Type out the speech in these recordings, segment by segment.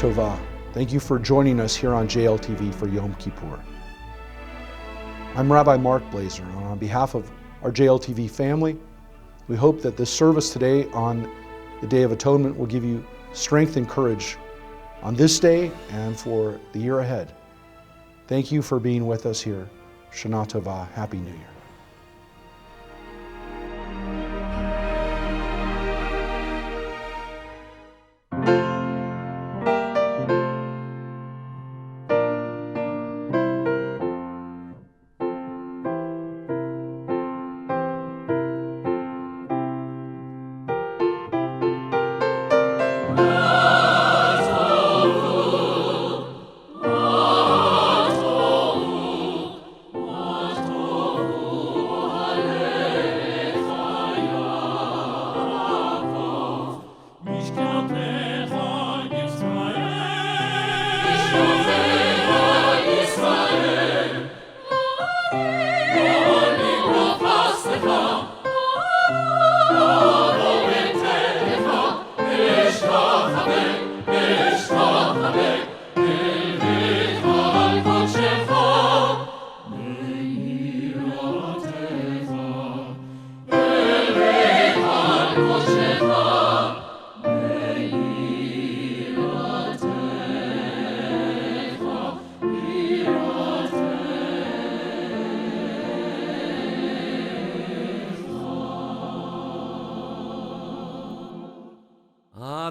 Tova. Thank you for joining us here on JLTV for Yom Kippur. I'm Rabbi Mark Blazer, and on behalf of our JLTV family, we hope that this service today on the Day of Atonement will give you strength and courage on this day and for the year ahead. Thank you for being with us here. Shana Tova. Happy New Year.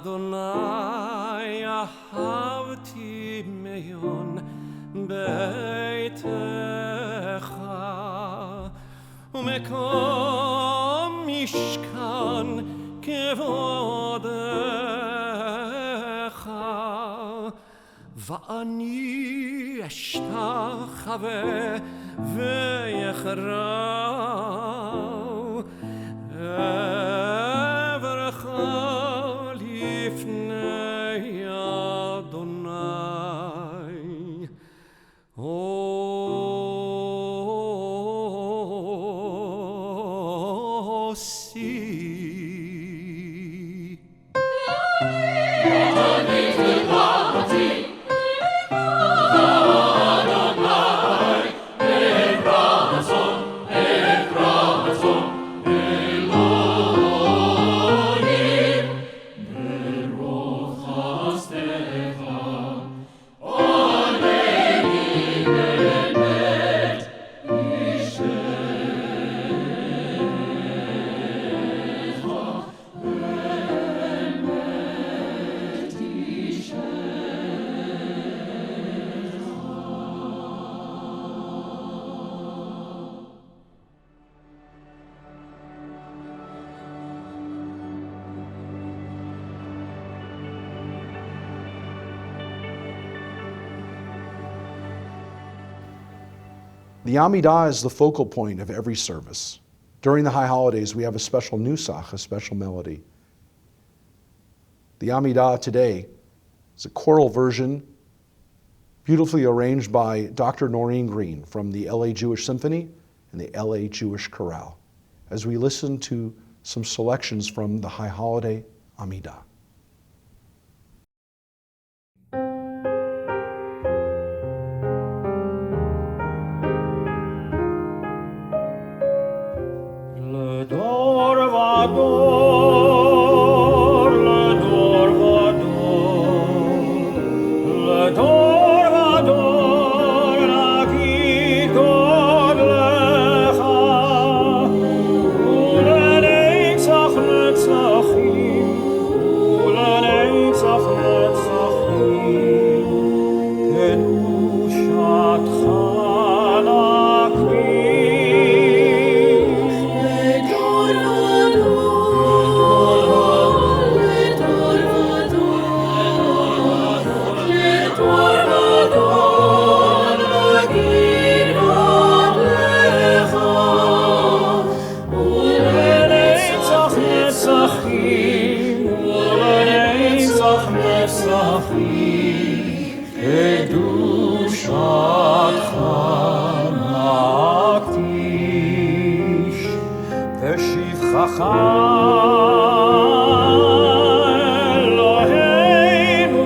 Adonai ahavti meyon beitecha umekom mishkan kevodecha va'ani ashtachave ve'yechrau evrecha לפני אדוני עושי. The Amidah is the focal point of every service. During the high holidays, we have a special nusach, a special melody. The Amidah today is a choral version beautifully arranged by Dr. Noreen Green from the LA Jewish Symphony and the LA Jewish Chorale, as we listen to some selections from the high holiday Amidah. Eloheinu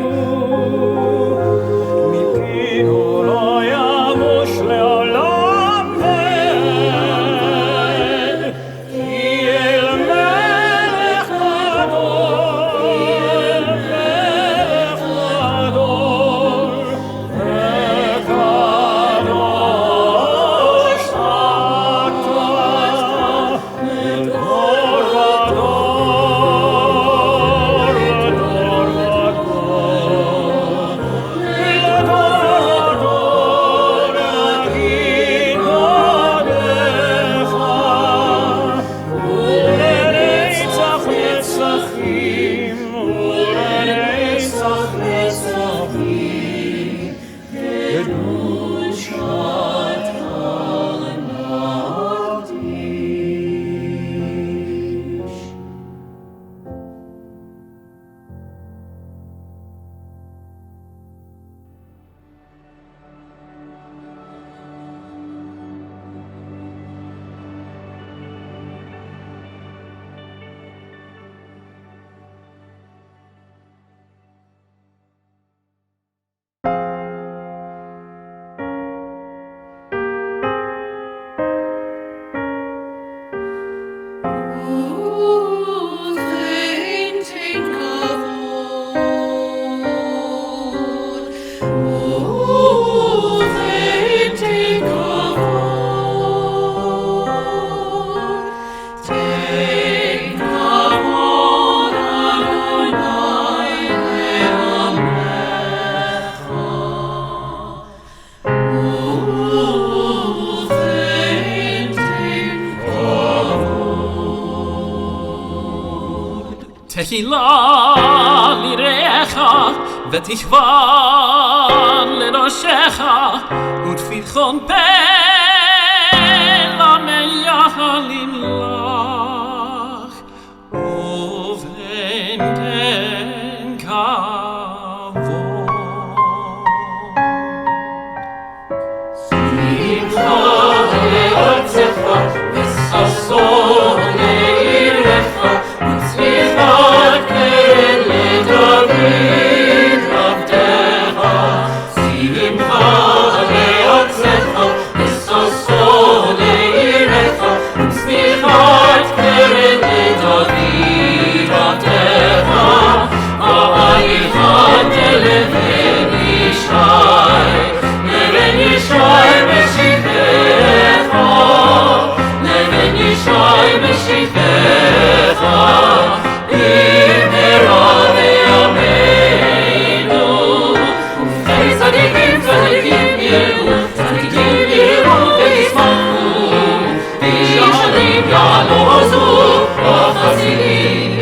תהילה ליראך ותקווה לראשך ותפתחון פה למייחלים לך ובן כן כבוד שמחה לארצך וששון לעירך וצמיחת קרן לדוד עבדך שמחה לארצך וששון לעירך וצמיחת קרן לדוד עבדך העריך לבן ישי משיחך לבן ישי משיחך במהרה בימינו ובחיי צדיקים יראו וישמחו וישרים יעלוזו החסידים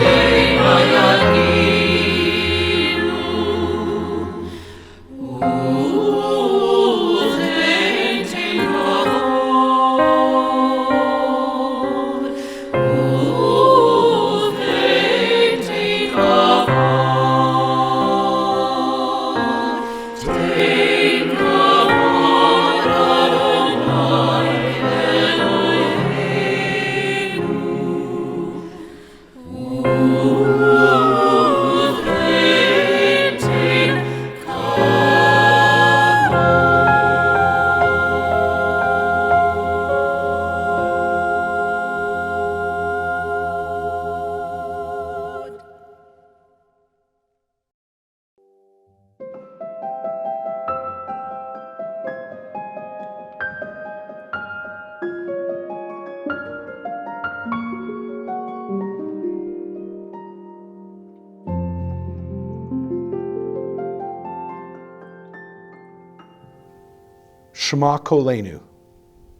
Shema Kolenu,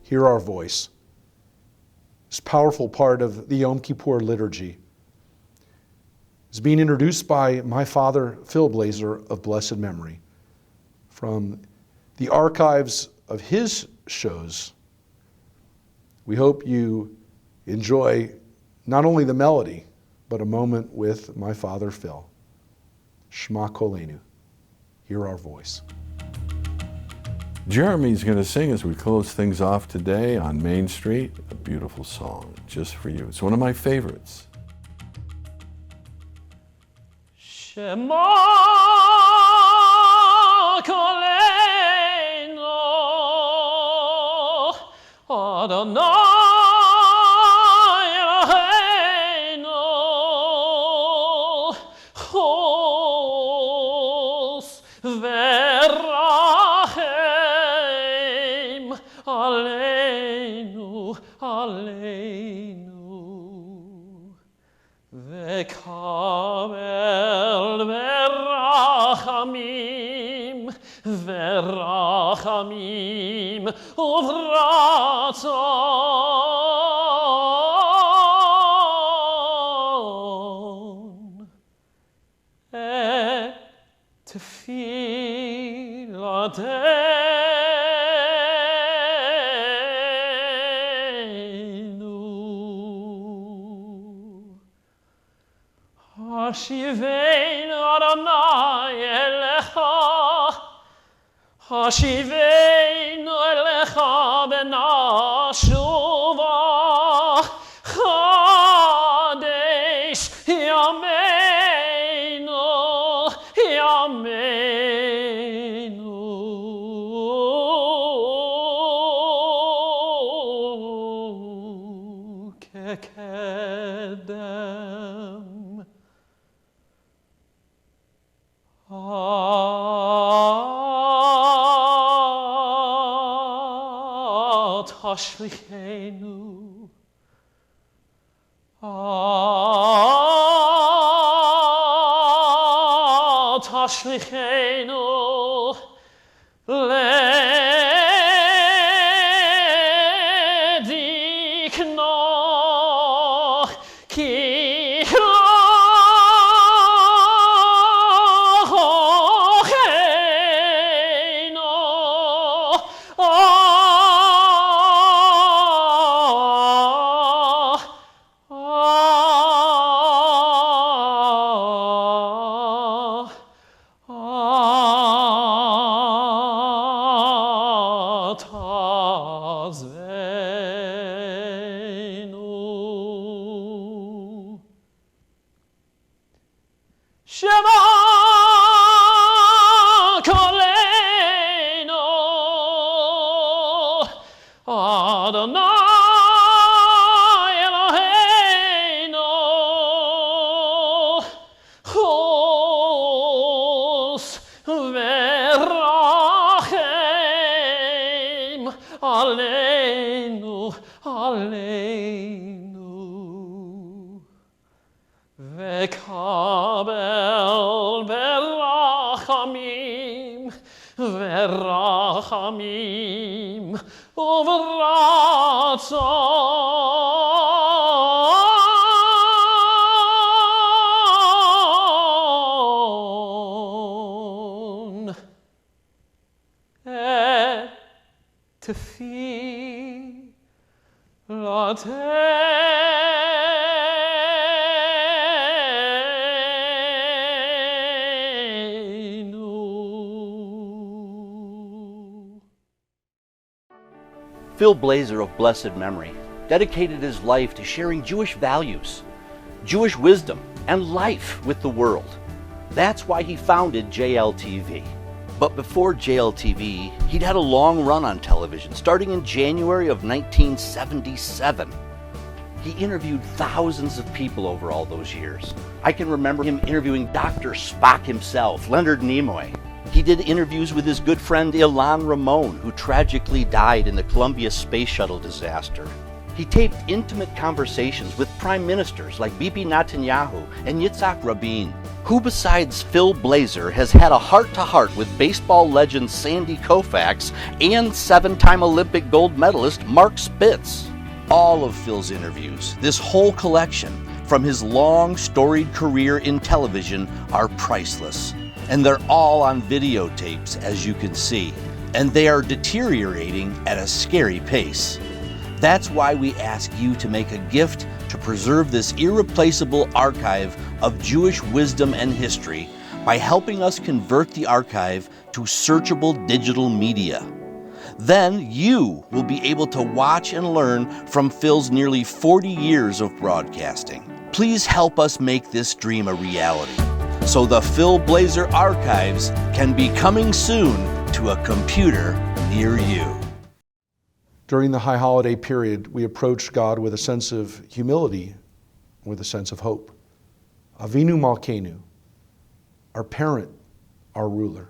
hear our voice. This powerful part of the Yom Kippur liturgy is being introduced by my father, Phil Blazer, of blessed memory, from the archives of his shows. We hope you enjoy not only the melody, but a moment with my father, Phil. Shema Kolenu, hear our voice. Jeremy's going to sing as we close things off today on Main Street, a beautiful song just for you. It's one of my favorites. Shema Kolenu Adonai Eloheinu Chos Verachem Aleinu Aleinu Vekavel Verachamim Verachamim Uvratzon Et Tfilateinu Hashiveinu Adonai Elecha Hashiveinu Elecha benashuva Chadesh Yameinu Yameinu Kekedem Tashlichenu Tashlichenu Ledikno Ki Shema Koleinu Adonai Eloheinu Chos Verachem Aleinu Aleinu Vekabel berachamim, verachamim, uvratzon. Et tefillatenu. Phil Blazer of blessed memory dedicated his life to sharing Jewish values, Jewish wisdom, and life with the world. That's why he founded JLTV. But before JLTV, he'd had a long run on television, starting in January of 1977. He interviewed thousands of people over all those years. I can remember him interviewing Dr. Spock himself, Leonard Nimoy. He did interviews with his good friend Ilan Ramon, who tragically died in the Columbia Space Shuttle disaster. He taped intimate conversations with prime ministers like Bibi Netanyahu and Yitzhak Rabin. Who besides Phil Blazer has had a heart-to-heart with baseball legend Sandy Koufax and seven-time Olympic gold medalist Mark Spitz? All of Phil's interviews, this whole collection, from his long, storied career in television, are priceless. And they're all on videotapes, as you can see. And they are deteriorating at a scary pace. That's why we ask you to make a gift to preserve this irreplaceable archive of Jewish wisdom and history by helping us convert the archive to searchable digital media. Then you will be able to watch and learn from Phil's nearly 40 years of broadcasting. Please help us make this dream a reality, so the Phil Blazer archives can be coming soon to a computer near you. During the high holiday period, we approach God with a sense of humility, with a sense of hope. Avinu Malkeinu, our parent, our ruler.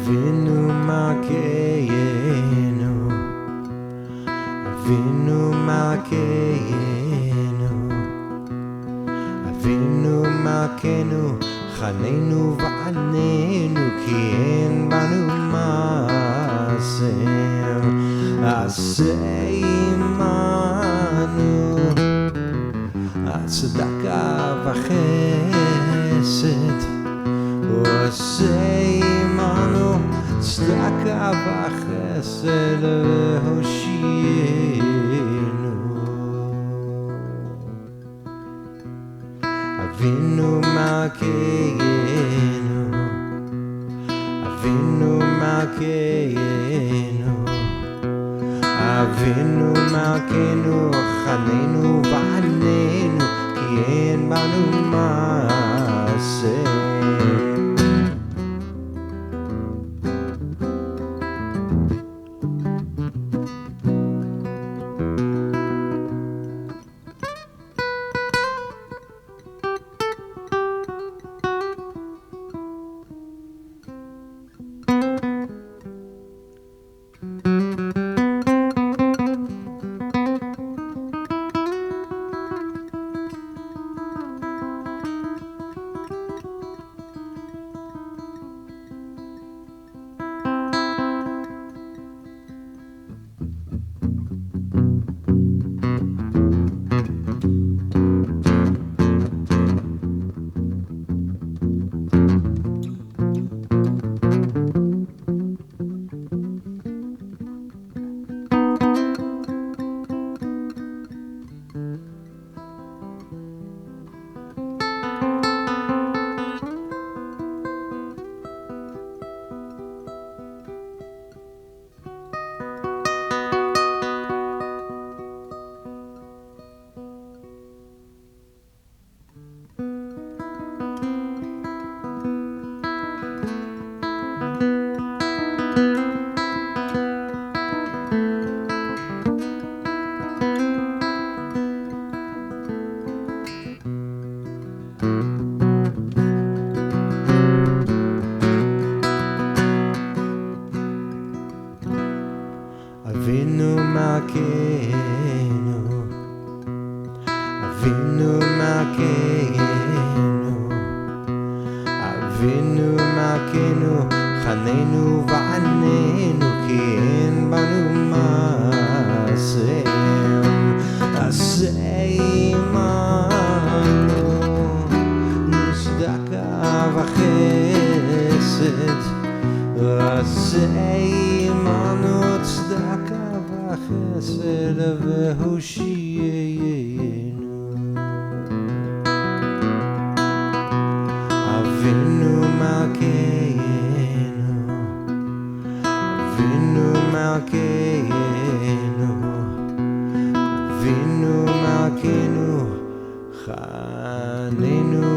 Avinu Malkeinu, Avinu Malkeinu, Avinu Malkeinu, Chanenu va'anenu, ki en banu ma'aseh, aseh imanu, tzedaka v'chesed, aseh imanu, tzedaka v'chesed v'hoshienu. Avinu Malkeinu, Avinu Malkeinu, Avinu Malkeinu, Chanenu v'anenu, ki en banu ma'aseh. Avinu Malkeinu, Avinu Malkeinu, Chanenu va'anenu, ki en banu ma'asem, asei imanu, tzedaka v'chesed, asei imanu, tzedaka v'chesed, v'hoshiyenu. Avinu Malkeinu, Avinu Malkeinu, Avinu Malkeinu, Chanenu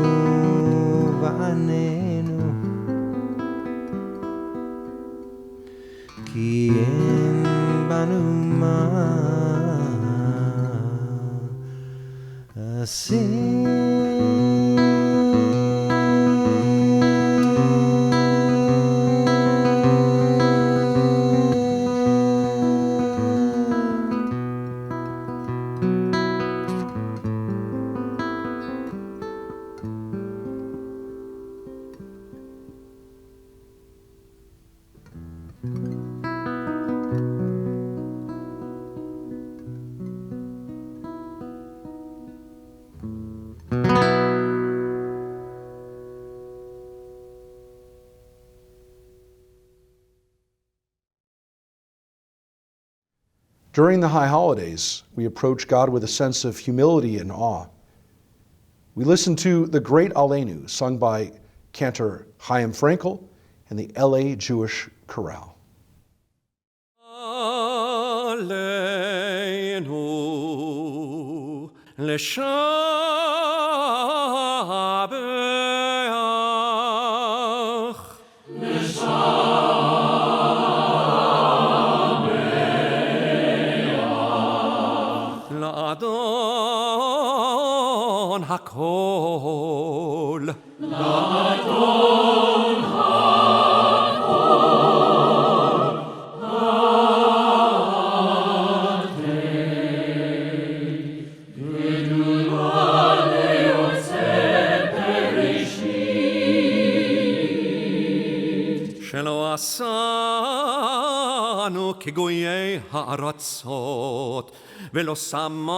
va'anenu, ki en banu During the high holidays, we approach God with a sense of humility and awe. We listen to the Great Aleinu, sung by cantor Chaim Frankel and the LA Jewish Chorale. Aleinu l'shabeach l'adon hakol שלא עשנו כגויי הארצות ולא שמנו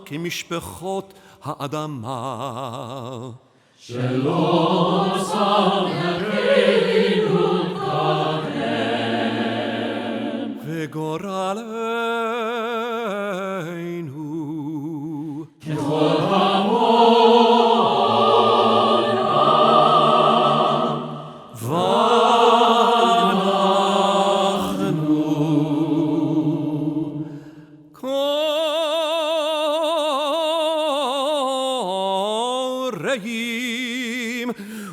כמשפחות האדמה וגורלנו קוראים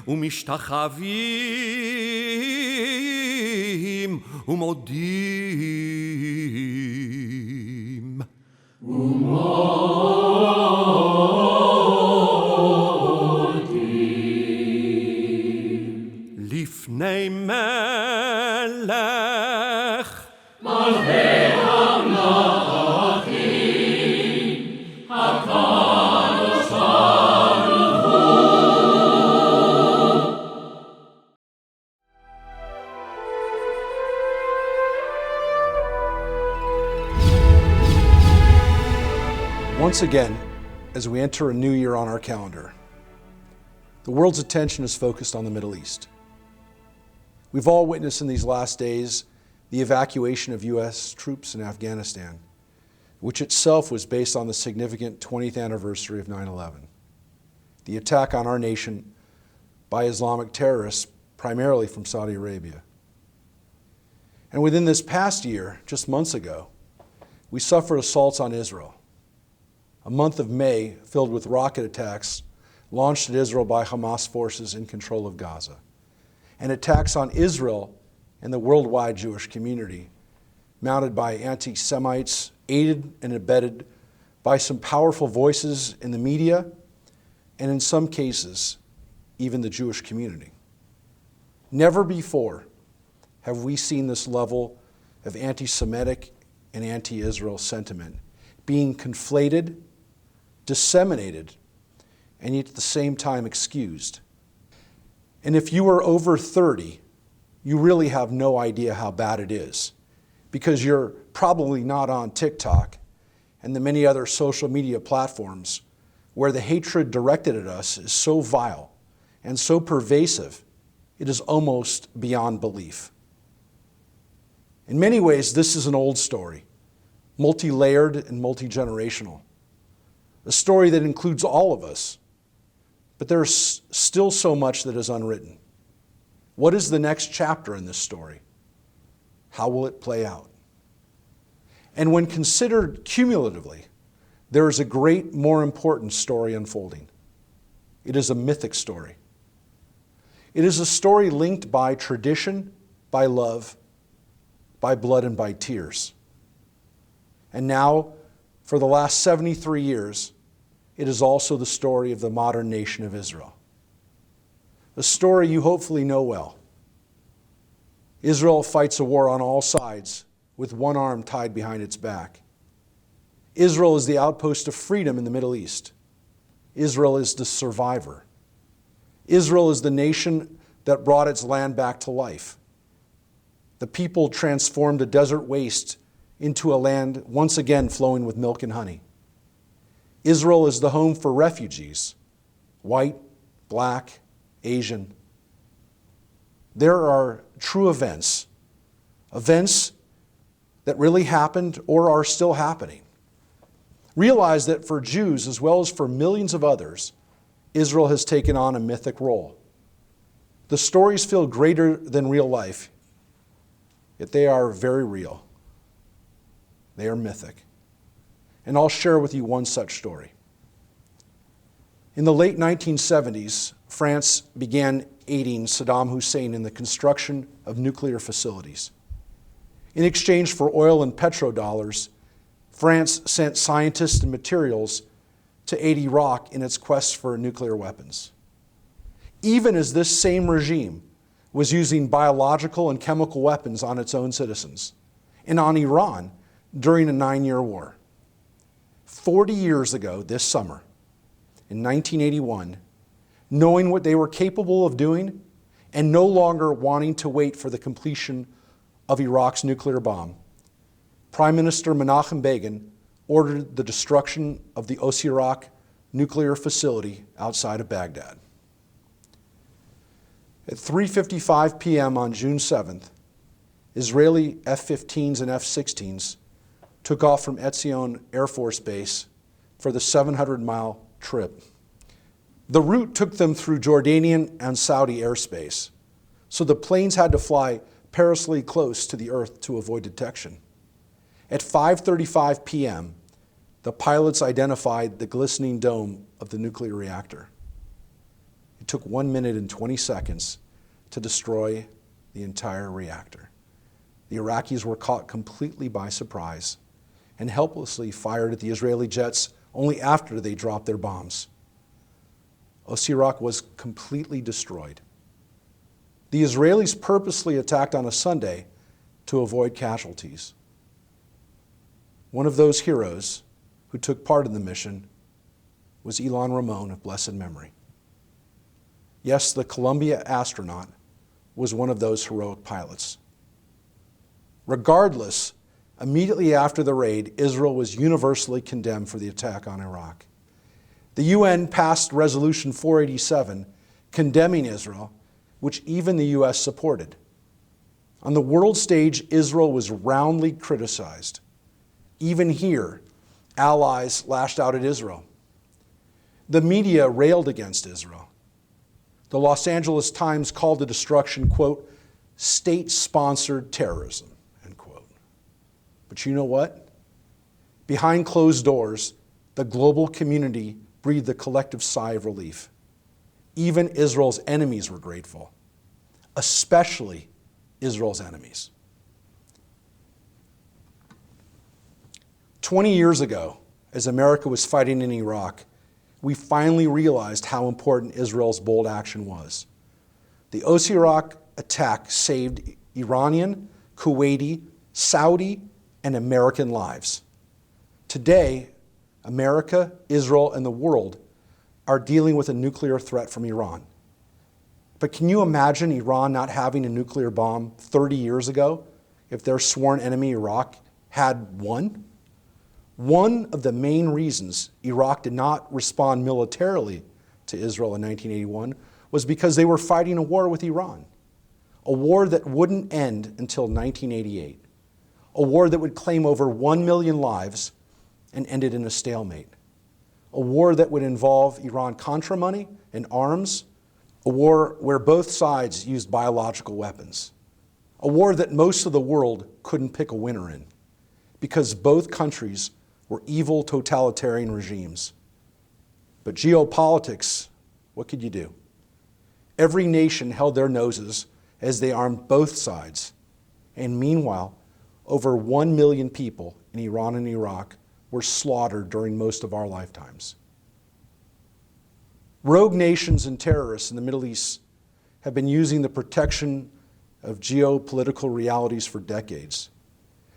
ומשתחווים ומודים לפני מלך Once again, as we enter a new year on our calendar, the world's attention is focused on the Middle East. We've all witnessed in these last days the evacuation of U.S. troops in Afghanistan, which itself was based on the significant 20th anniversary of 9/11. The attack on our nation by Islamic terrorists, primarily from Saudi Arabia. And within this past year, just months ago, we suffered assaults on Israel. A month of May filled with rocket attacks launched at Israel by Hamas forces in control of Gaza, and attacks on Israel and the worldwide Jewish community, mounted by anti-Semites, aided and abetted by some powerful voices in the media, and in some cases, even the Jewish community. Never before have we seen this level of anti-Semitic and anti-Israel sentiment being conflated, disseminated, and yet at the same time excused. And if you are over 30, you really have no idea how bad it is, because you're probably not on TikTok and the many other social media platforms where the hatred directed at us is so vile and so pervasive, it is almost beyond belief. In many ways, this is an old story, multi-layered and multi-generational, a story that includes all of us, but there's still so much that is unwritten. What is the next chapter in this story? How will it play out? And when considered cumulatively, there is a great, more important story unfolding. It is a mythic story. It is a story linked by tradition, by love, by blood, and by tears. And now, for the last 73 years, it is also the story of the modern nation of Israel. A story you hopefully know well. Israel fights a war on all sides with one arm tied behind its back. Israel is the outpost of freedom in the Middle East. Israel is the survivor. Israel is the nation that brought its land back to life. The people transformed a desert waste into a land once again flowing with milk and honey. Israel is the home for refugees, white, black, Asian. There are true events that really happened or are still happening. Realize that for Jews, as well as for millions of others, Israel has taken on a mythic role. The stories feel greater than real life, yet they are very real. They are mythic. And I'll share with you one such story. In the late 1970s, France began aiding Saddam Hussein in the construction of nuclear facilities. In exchange for oil and petrodollars, France sent scientists and materials to aid Iraq in its quest for nuclear weapons. Even as this same regime was using biological and chemical weapons on its own citizens and on Iran during a 9-year war. 40 years ago this summer, in 1981, knowing what they were capable of doing and no longer wanting to wait for the completion of Iraq's nuclear bomb, Prime Minister Menachem Begin ordered the destruction of the Osirak nuclear facility outside of Baghdad. At 3:55 p.m. on June 7th, Israeli F-15s and F-16s took off from Etzion Air Force Base for the 700-mile trip. The route took them through Jordanian and Saudi airspace, so the planes had to fly perilously close to the Earth to avoid detection. At 5:35 p.m., the pilots identified the glistening dome of the nuclear reactor. It took 1 minute and 20 seconds to destroy the entire reactor. The Iraqis were caught completely by surprise and helplessly fired at the Israeli jets only after they dropped their bombs. Osirak was completely destroyed. The Israelis purposely attacked on a Sunday to avoid casualties. One of those heroes who took part in the mission was Ilan Ramon of blessed memory. Yes, the Columbia astronaut was one of those heroic pilots. Regardless, immediately after the raid, Israel was universally condemned for the attack on Iraq. The UN passed Resolution 487 condemning Israel, which even the US supported. On the world stage, Israel was roundly criticized. Even here, allies lashed out at Israel. The media railed against Israel. The Los Angeles Times called the destruction, quote, state-sponsored terrorism, end quote. But you know what? Behind closed doors, the global community breathed a collective sigh of relief. Even Israel's enemies were grateful, especially Israel's enemies. 20 years ago, as America was fighting in Iraq, we finally realized how important Israel's bold action was. The Osirak attack saved Iranian, Kuwaiti, Saudi, and American lives. Today, America, Israel, and the world are dealing with a nuclear threat from Iran. But can you imagine Iran not having a nuclear bomb 30 years ago if their sworn enemy Iraq had one? One of the main reasons Iraq did not respond militarily to Israel in 1981 was because they were fighting a war with Iran, a war that wouldn't end until 1988, a war that would claim over 1 million lives and ended in a stalemate, a war that would involve Iran-Contra money and arms, a war where both sides used biological weapons, a war that most of the world couldn't pick a winner in because both countries were evil totalitarian regimes. But geopolitics, what could you do? Every nation held their noses as they armed both sides. And meanwhile, over 1 million people in Iran and Iraq were slaughtered during most of our lifetimes. Rogue nations and terrorists in the Middle East have been using the protection of geopolitical realities for decades.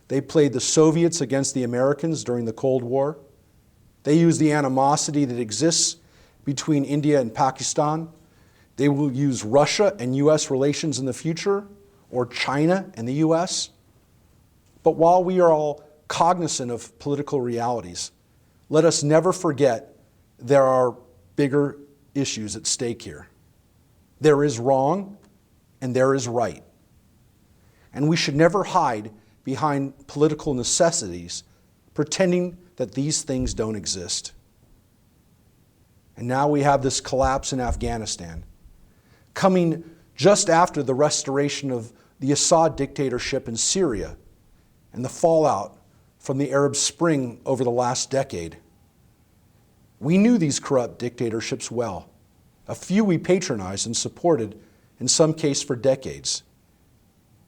They played the Soviets against the Americans during the Cold War. They use the animosity that exists between India and Pakistan. They will use Russia and US relations in the future, or China and the US. But while we are all cognizant of political realities, let us never forget there are bigger issues at stake here. There is wrong and there is right. And we should never hide behind political necessities, pretending that these things don't exist. And now we have this collapse in Afghanistan, coming just after the restoration of the Assad dictatorship in Syria and the fallout from the Arab Spring over the last decade. We knew these corrupt dictatorships well. A few we patronized and supported, in some cases for decades.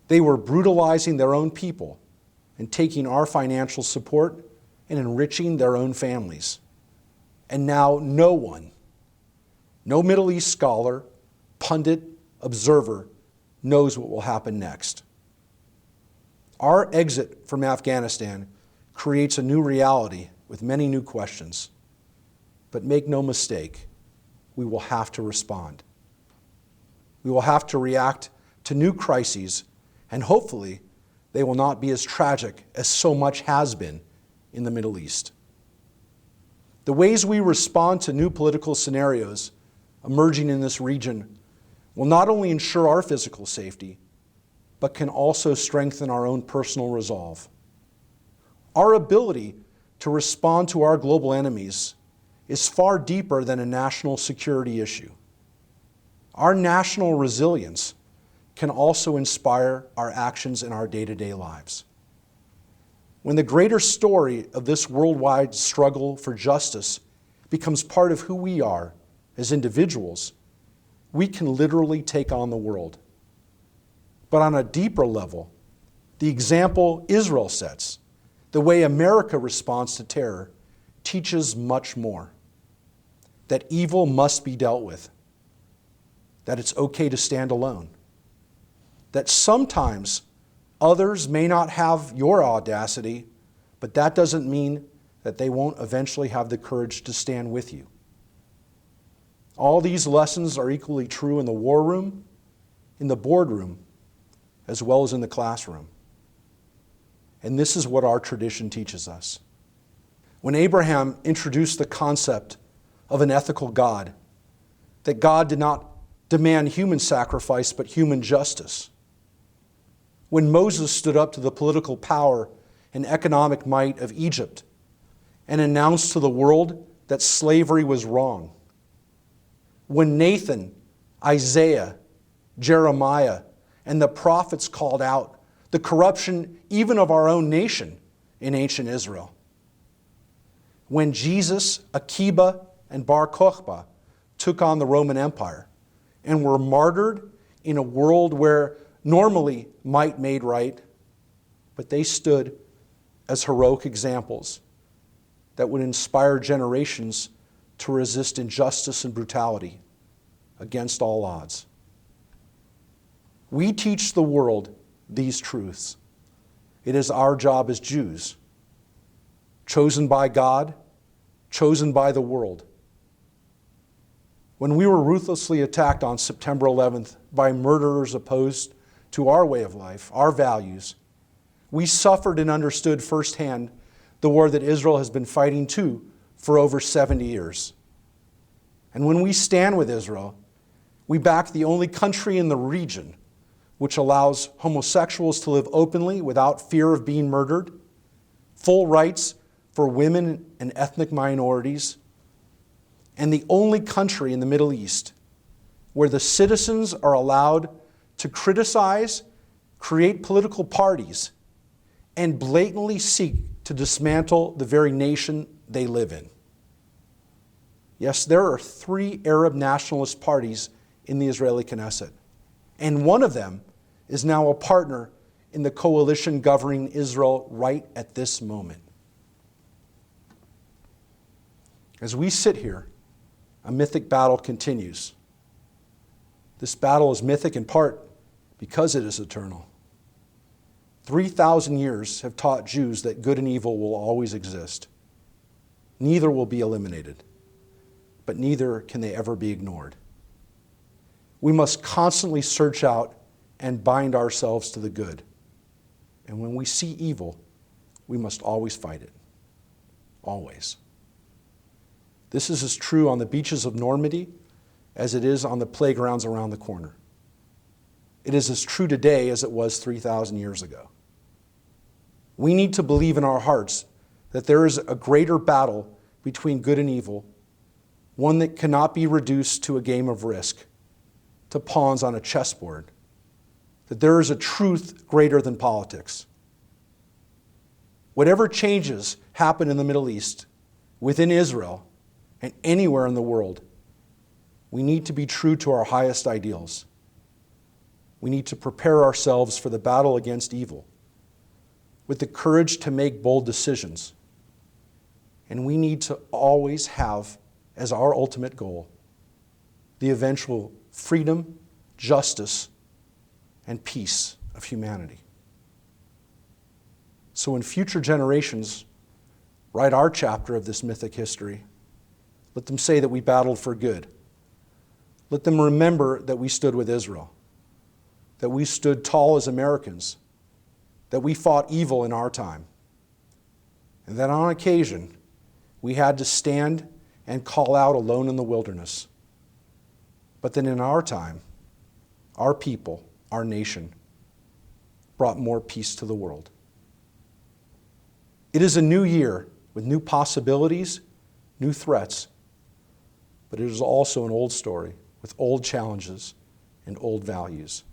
They were brutalizing their own people and taking our financial support and enriching their own families. And now no one, no Middle East scholar, pundit, observer, knows what will happen next. Our exit from Afghanistan creates a new reality with many new questions. But make no mistake, we will have to respond. We will have to react to new crises, and hopefully they will not be as tragic as so much has been in the Middle East. The ways we respond to new political scenarios emerging in this region will not only ensure our physical safety, but can also strengthen our own personal resolve. Our ability to respond to our global enemies is far deeper than a national security issue. Our national resilience can also inspire our actions in our day-to-day lives. When the greater story of this worldwide struggle for justice becomes part of who we are as individuals, we can literally take on the world. But on a deeper level, the example Israel sets, the way America responds to terror, teaches much more. That evil must be dealt with. That it's okay to stand alone. That sometimes others may not have your audacity, but that doesn't mean that they won't eventually have the courage to stand with you. All these lessons are equally true in the war room, in the boardroom, as well as in the classroom. And this is what our tradition teaches us. When Abraham introduced the concept of an ethical God, that God did not demand human sacrifice but human justice. When Moses stood up to the political power and economic might of Egypt and announced to the world that slavery was wrong. When Nathan, Isaiah, Jeremiah, and the prophets called out the corruption even of our own nation in ancient Israel. When Jesus, Akiba, and Bar Kokhba took on the Roman Empire and were martyred in a world where normally might made right, but they stood as heroic examples that would inspire generations to resist injustice and brutality against all odds. We teach the world these truths. It is our job as Jews chosen by God, chosen by the world. When we were ruthlessly attacked on September 11th by murderers opposed to our way of life, our values, we suffered and understood firsthand the war that Israel has been fighting too for over 70 years. And when we stand with Israel, we back the only country in the region which allows homosexuals to live openly without fear of being murdered, full rights for women and ethnic minorities, and the only country in the Middle East where the citizens are allowed to criticize, create political parties, and blatantly seek to dismantle the very nation they live in. Yes, there are 3 Arab nationalist parties in the Israeli Knesset, and one of them is now a partner in the coalition governing Israel right at this moment. As we sit here, a mythic battle continues. This battle is mythic in part because it is eternal. 3,000 years have taught Jews that good and evil will always exist. Neither will be eliminated, but neither can they ever be ignored. We must constantly search out and bind ourselves to the good. And when we see evil, we must always fight it. Always. This is as true on the beaches of Normandy as it is on the playgrounds around the corner. It is as true today as it was 3,000 years ago. We need to believe in our hearts that there is a greater battle between good and evil, one that cannot be reduced to a game of Risk, to pawns on a chessboard, that there is a truth greater than politics. Whatever changes happen in the Middle East, within Israel, and anywhere in the world, we need to be true to our highest ideals. We need to prepare ourselves for the battle against evil with the courage to make bold decisions. And we need to always have as our ultimate goal the eventual freedom, justice, and peace of humanity. So when future generations write our chapter of this mythic history, let them say that we battled for good. Let them remember that we stood with Israel, that we stood tall as Americans, that we fought evil in our time, and that on occasion we had to stand and call out alone in the wilderness. But then in our time, our people, our nation, brought more peace to the world. It is a new year with new possibilities, new threats, but it is also an old story with old challenges and old values.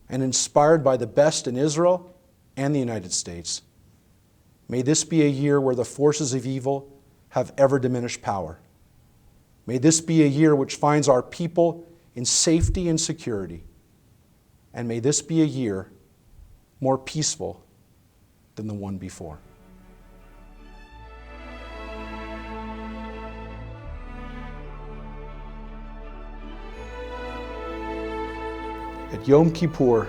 And inspired by the best in Israel and the United States, may this be a year where the forces of evil have ever diminished power. May this be a year which finds our people in safety and security. And may this be a year more peaceful than the one before. At Yom Kippur,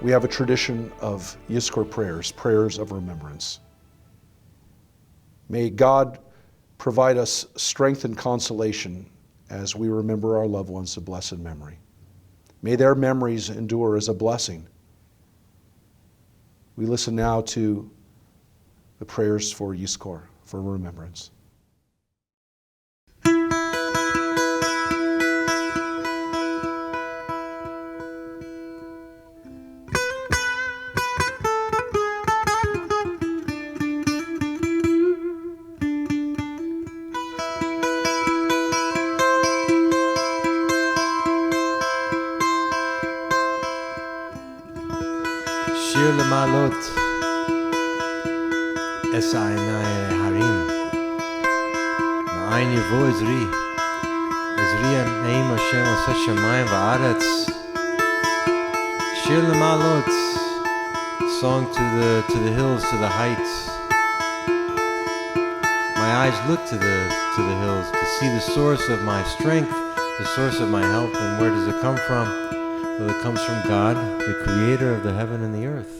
we have a tradition of Yizkor prayers, prayers of remembrance. May God provide us strength and consolation as we remember our loved ones of blessed memory. May their memories endure as a blessing. We listen now to the prayers for Yizkor, for remembrance. שיר למעלות אשא עיניי להרים מאין יבוא עזרי נעים השם עושה שמיים וארץ שיר למעלות song to the hills, to the heights. My eyes look to the hills to see the source of my strength, the source of my help. And where does it come from? Well, it comes from God, the creator of the heaven and the earth.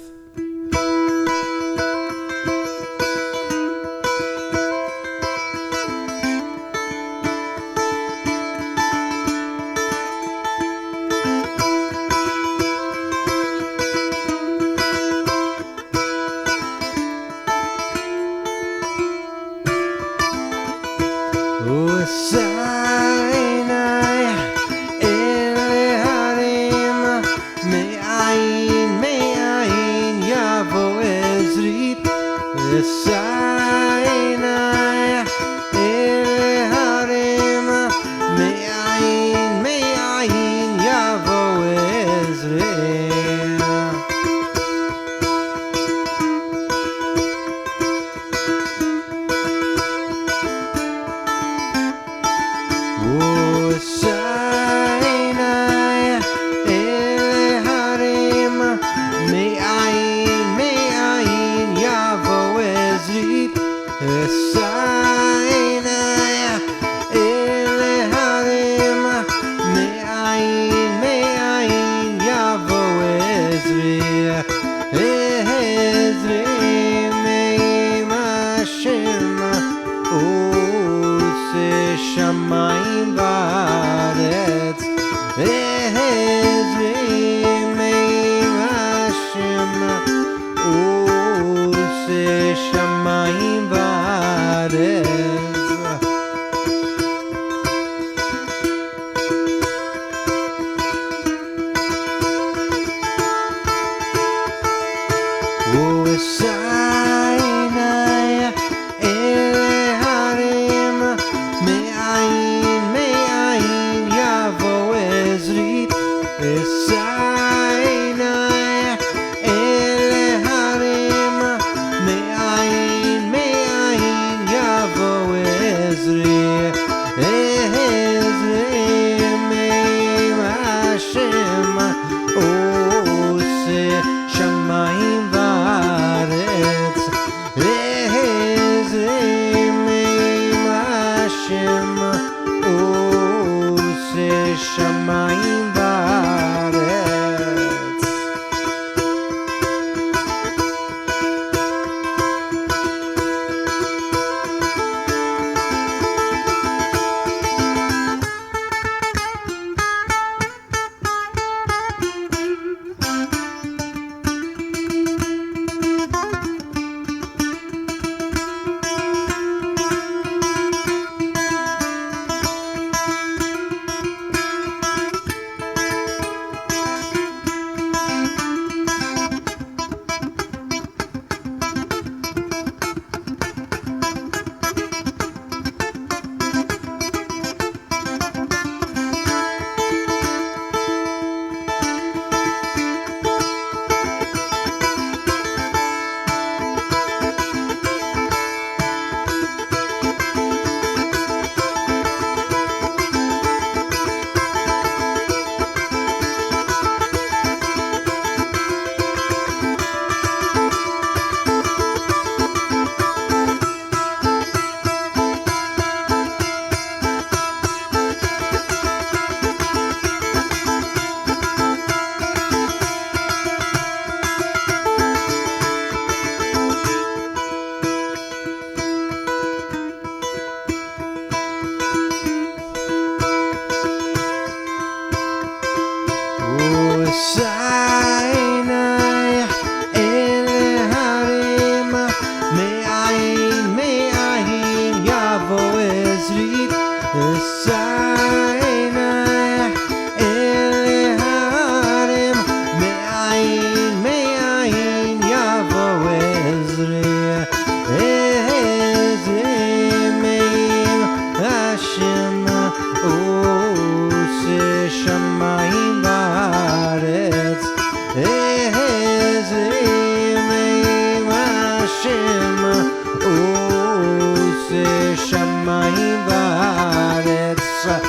Shamayim v'aretz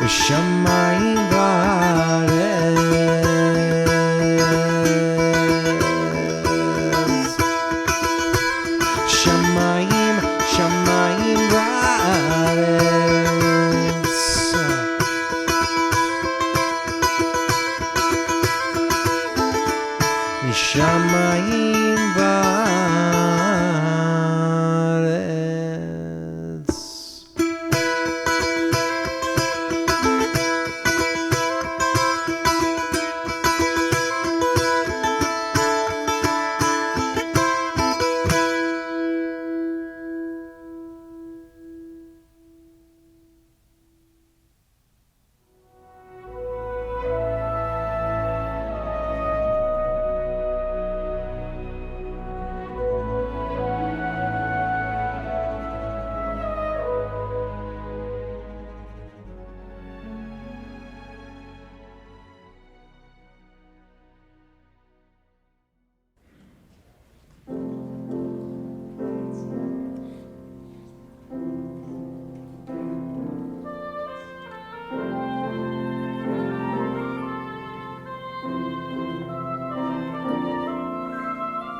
בשמיים וארץ. שמיים, שמיים וארץ. שמיים וארץ.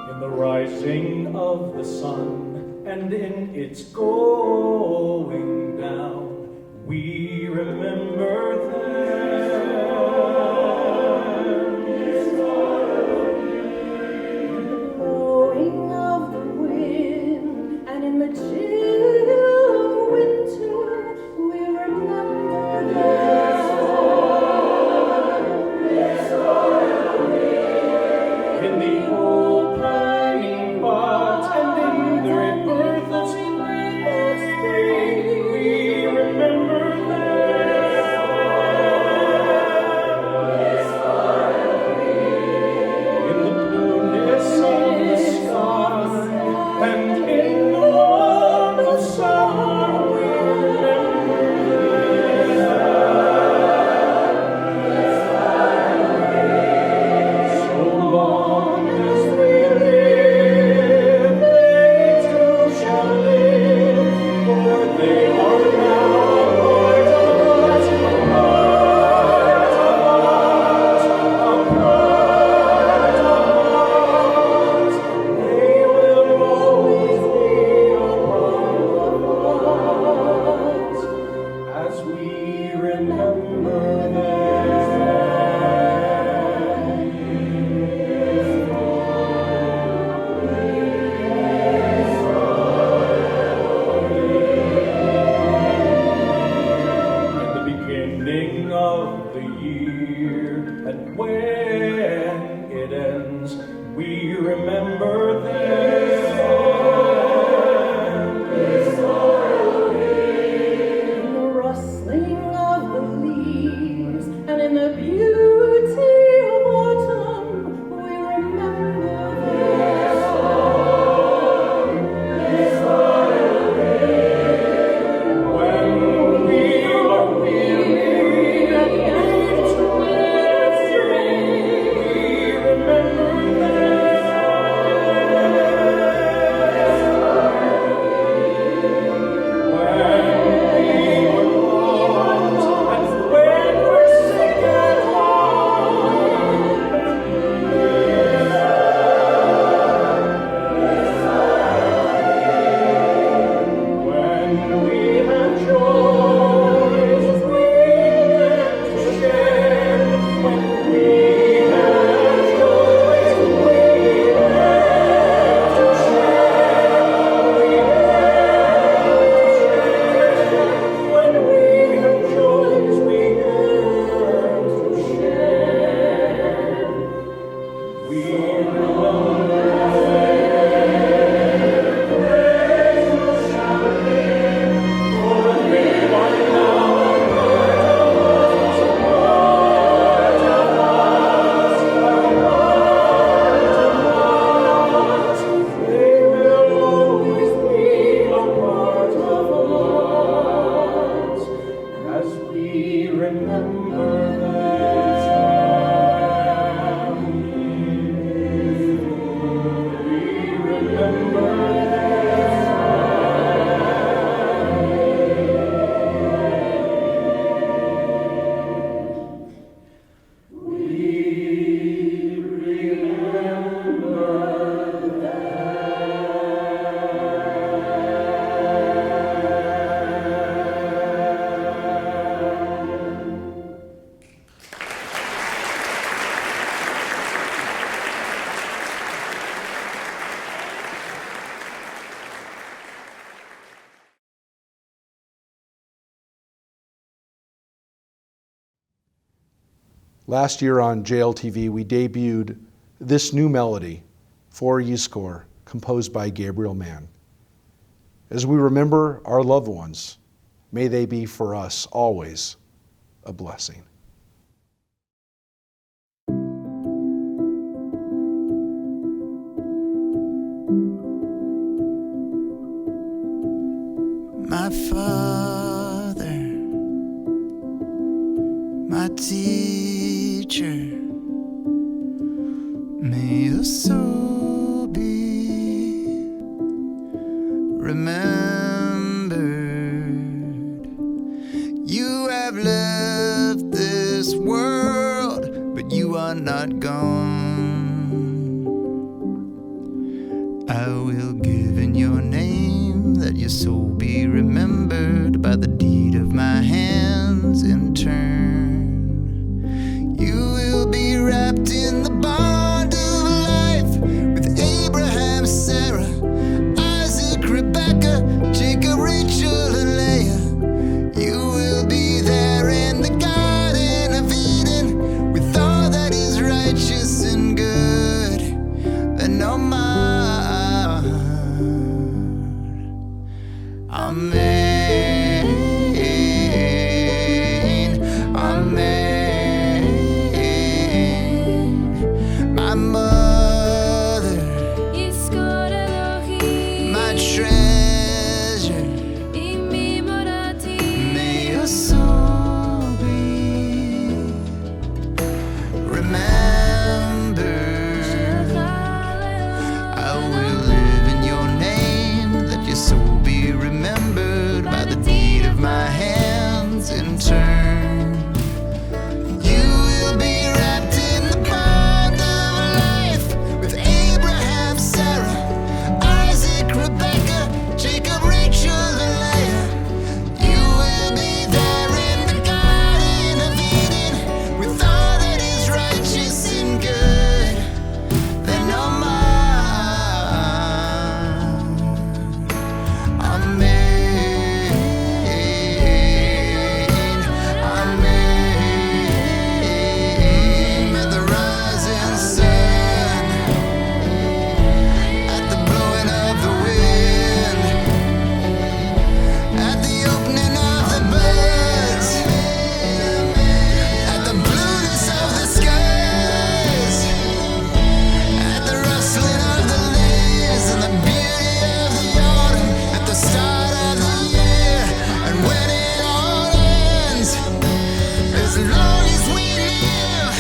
In the rising of the sun and in its going down, we remember them. In the blowing of the wind and in the chill of winter, we remember them. In the old burning pots and in the rebirth of spring, we remember them. In the blueness of the sky and in the warmth of summer, we remember them. So long as we live, they too shall live, for they are now a part of us, a part of us, a part of us. They will always be a part of us, as we remember them. In the beginning of the year, and when it ends, we remember them. In the rustling of the leaves and in the beauty of autumn, we remember them. When we are weary and need to rest, we remember Last year on JLTV, we debuted this new melody, For Yizkor, composed by Gabriel Mann. As we remember our loved ones, may they be for us always a blessing. My father, my teacher, may your soul be remembered. You have left this world, but you are not gone. I will give in your name that your soul be remembered by the deed of my hands in turn. You will be wrapped in the bond of life with Abraham, Sarah, Isaac, Rebecca, Jacob, Rachel, and Leah. You will be there in the Garden of Eden with all that is righteous and good. And no my Amen, amen. My mother, my treasure, may your soul be remembered. I will live in your name, that your soul be remembered by the deed of my hands in turn. You will be wrapped in the bond of life with Abraham, Sarah, Isaac, Rebecca, Jacob, Rachel, and Leah. You will be there in the Garden of Eden with all that is righteous and good. Then all mine. Amen, amen. At the rising sun, at the blowing of the wind, at the opening of the buds, at the blueness of the skies, at the rustling of the leaves and the beauty of the autumn, at the start of the year, and when it all ends. As long as we live,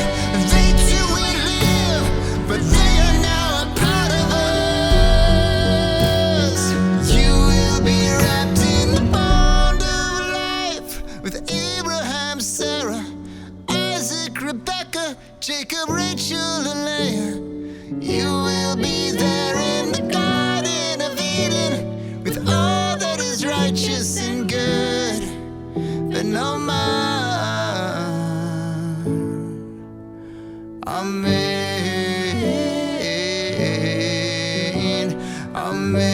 they too will live, but they are now a part of us. You will be wrapped in the bond of life with Abraham, Sarah, Isaac, Rebecca, Jacob, Rachel, and Leah. You will be there in the Garden of Eden with all that is righteous and good. But no mine. Amen, amen.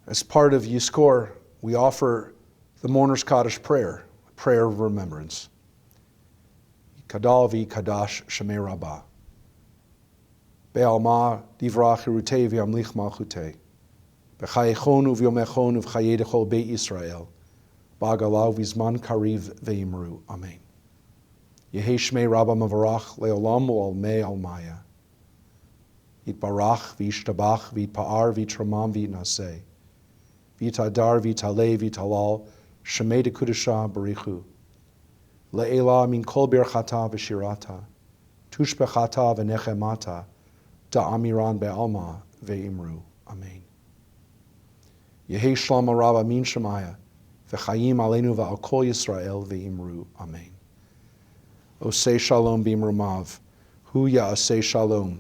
As part of Yizkor, we offer the Mourner's Kaddish prayer, a prayer of remembrance. Kadal vi Kadash Shemei Rabbah. Be'alma divrach hirutei v'yamlich malchutei. B'chayechonu v'yomechonu v'chayei dechol Beit Yisrael. Ba'agalau v'zman kariv ve'imru. Amen. Yehei Shmei Rabbah mavarach le'olam u'almei almaya. Yitbarach v'yishtabach v'yitpa'ar v'yitramam v'yitnaseh. V'yitadar v'yitaleh v'yitalal. Shemei dekudesha barichu. Le'ela min kol birchata v'shirata. Tushbechata v'nechemata. Da'amiran be'alma ve'imru. Amen. Yehei Shlama Rabbah min Shemaya. V'chayim aleinu v'al kol Yisrael ve'imru. Amen. Osei shalom b'imrumav. Hu ya'asei shalom.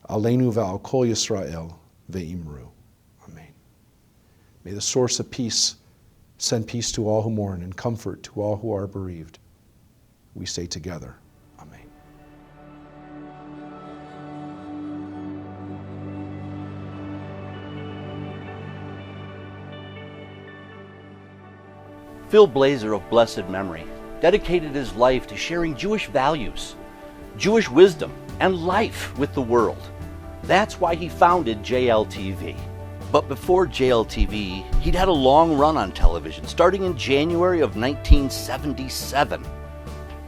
Aleinu v'al kol Yisrael ve'imru. Amen. May the source of peace send peace to all who mourn and comfort to all who are bereaved. We say together, Amen. Phil Blazer of blessed memory dedicated his life to sharing Jewish values, Jewish wisdom, and life with the world. That's why he founded JLTV. But before JLTV, he'd had a long run on television, starting in January of 1977.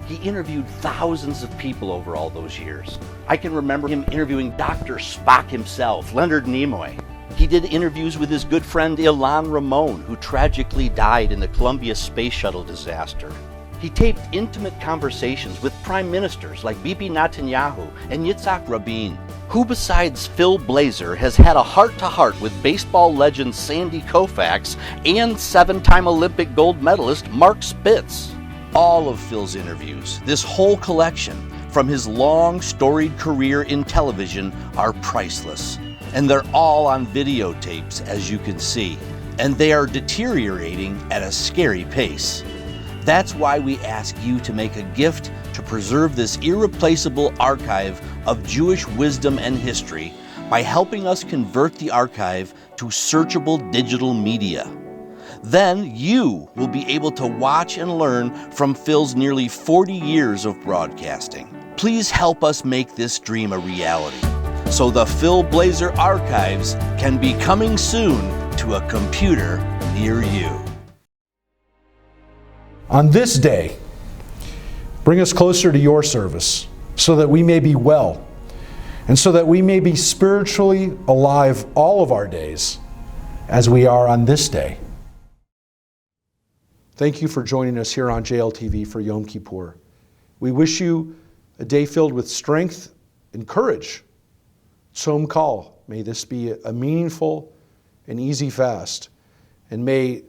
He interviewed thousands of people over all those years. I can remember him interviewing Dr. Spock himself, Leonard Nimoy. He did interviews with his good friend Ilan Ramon, who tragically died in the Columbia Space Shuttle disaster. He taped intimate conversations with prime ministers like Bibi Netanyahu and Yitzhak Rabin. Who besides Phil Blazer has had a heart-to-heart with baseball legend Sandy Koufax and 7-time Olympic gold medalist Mark Spitz? All of Phil's interviews, this whole collection, from his long, storied career in television, are priceless. And they're all on videotapes, as you can see. And they are deteriorating at a scary pace. That's why we ask you to make a gift to preserve this irreplaceable archive of Jewish wisdom and history by helping us convert the archive to searchable digital media. Then you will be able to watch and learn from Phil's nearly 40 years of broadcasting. Please help us make this dream a reality, so the Phil Blazer archives can be coming soon to a computer near you. On this day, bring us closer to your service so that we may be well and so that we may be spiritually alive all of our days as we are on this day. Thank you for joining us here on JLTV for Yom Kippur. We wish you a day filled with strength and courage. Tzom Kal, may this be a meaningful and easy fast, and may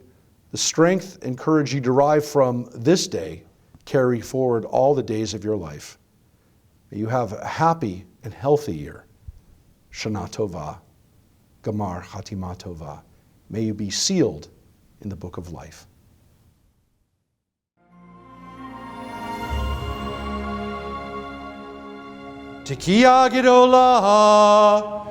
the strength and courage you derive from this day carry forward all the days of your life. May you have a happy and healthy year. Shana Tova, Gamar Chatima Tova. May you be sealed in the book of life. Tekiah Gedolah.